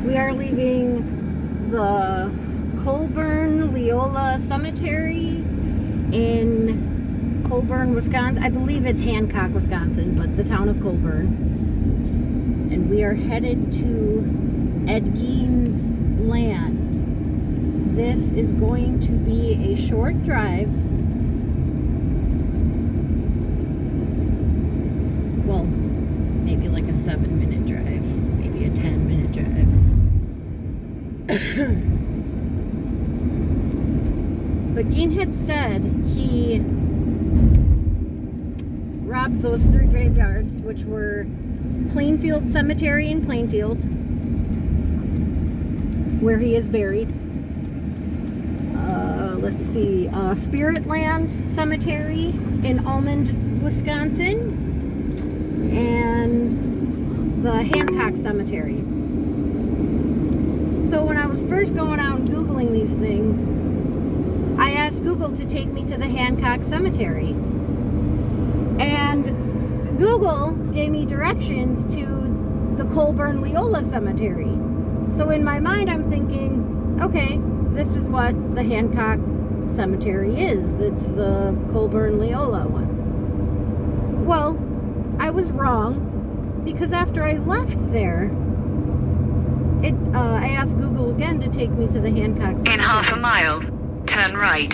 We are leaving the Colburn Leola Cemetery in Colburn, Wisconsin. I believe it's Hancock, Wisconsin, but the town of Colburn. And we are headed to Ed Geins' land. This is going to be a short drive. Well, maybe like a 7-minute drive, maybe a 10-minute drive. But Gein had said he robbed those 3 graveyards, which were Plainfield Cemetery in Plainfield, where he is buried. Let's see, Spirit Land Cemetery in Almond, Wisconsin, and the Hancock Cemetery. So when I was first going out and Googling these things, I asked Google to take me to the Hancock Cemetery. And Google gave me directions to the Colburn Leola Cemetery. So in my mind, I'm thinking, okay, this is what the Hancock Cemetery is. It's the Colburn Leola one. Well, I was wrong, because after I left there, I asked Google again to take me to the Hancock Cemetery. In half a mile, turn right.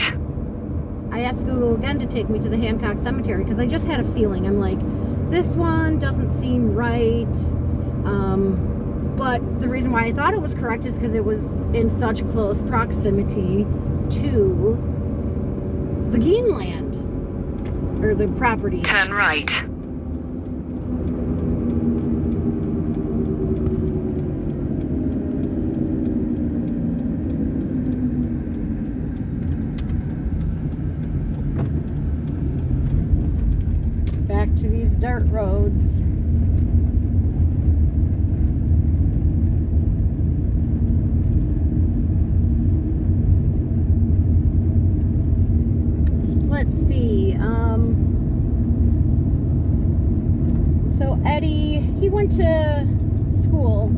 I asked Google again to take me to the Hancock Cemetery because I just had a feeling. I'm like, this one doesn't seem right. But the reason why I thought it was correct is because it was in such close proximity to the Gein land, or the property. Turn right. Back to these dirt roads. Let's see. So Eddie, he went to school.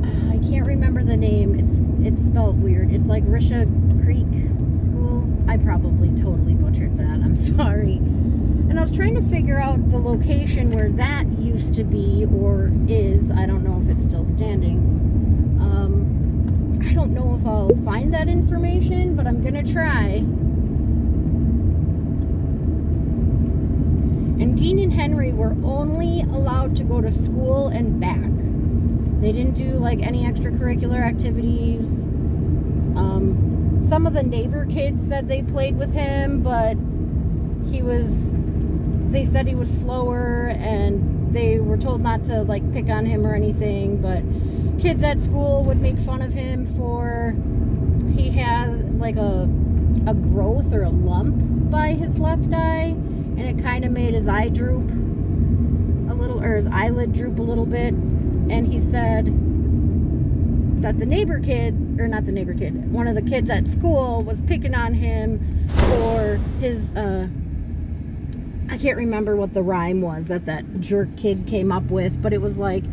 I can't remember the name. It's spelled weird. It's like Risha Creek School. I probably totally butchered that. I'm sorry. And I was trying to figure out the location where that used to be, or is. I don't know if it's still standing. I don't know if I'll find that information, but I'm gonna try. And Gein and Henry were only allowed to go to school and back. They didn't do like any extracurricular activities. Some of the neighbor kids said they played with him, but they said he was slower, and they were told not to like pick on him or anything. But kids at school would make fun of him for he has like a growth or a lump by his left eye, and it kind of made his eye droop a little, or his eyelid droop a little bit. And he said that one of the kids at school was picking on him for his I can't remember what the rhyme was that jerk kid came up with, but it was like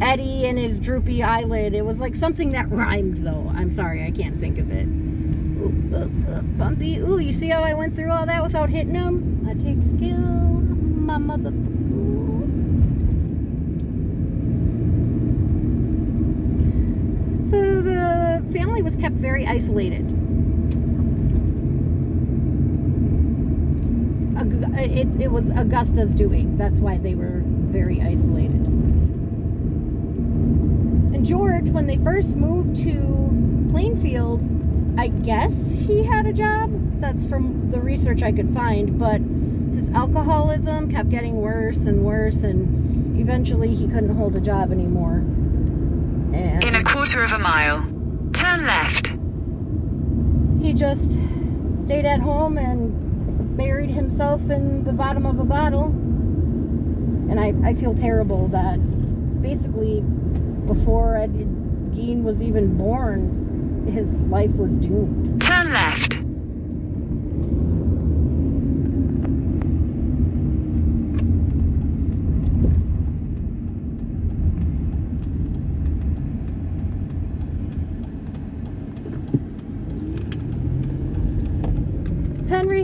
Eddie and his droopy eyelid. It was like something that rhymed, though. I'm sorry, I can't think of it. Ooh, bumpy. Ooh, you see how I went through all that without hitting him? That takes skill, my mother. So the family was kept very isolated. It was Augusta's doing. That's why they were very isolated. And George, when they first moved to Plainfield, I guess he had a job. That's from the research I could find. But his alcoholism kept getting worse and worse, and eventually he couldn't hold a job anymore. And in a quarter of a mile, turn left. He just stayed at home and buried himself in the bottom of a bottle. And I feel terrible that basically before Gein was even born, his life was doomed. Turn left.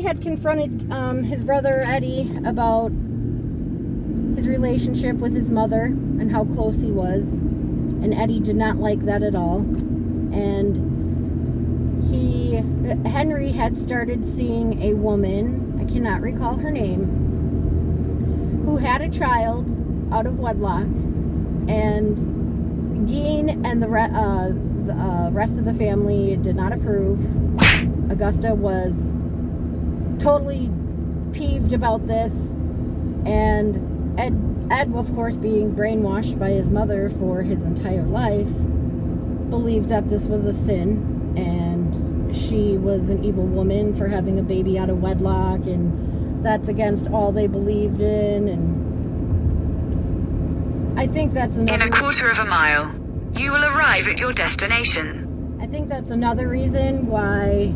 had confronted his brother Eddie about his relationship with his mother and how close he was, and Eddie did not like that at all. And Henry had started seeing a woman, I cannot recall her name, who had a child out of wedlock, and Gein and the rest of the family did not approve. Augusta was totally peeved about this, and Ed, of course, being brainwashed by his mother for his entire life, believed that this was a sin, and she was an evil woman for having a baby out of wedlock, and that's against all they believed in. And I think that's another... In a quarter of a mile, you will arrive at your destination. I think that's another reason why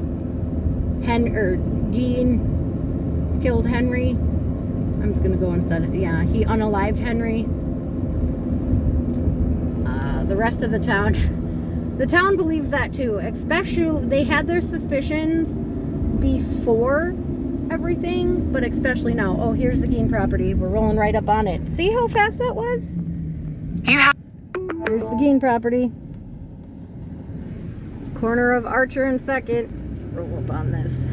Gein killed Henry. I'm just gonna go and set it. Yeah, he unalived Henry. The rest of the town believes that too. Especially, they had their suspicions before everything, but especially now. Oh, here's the Gein property. We're rolling right up on it. See how fast that was? Here's the Gein property. Corner of Archer and 2nd. Let's roll up on this.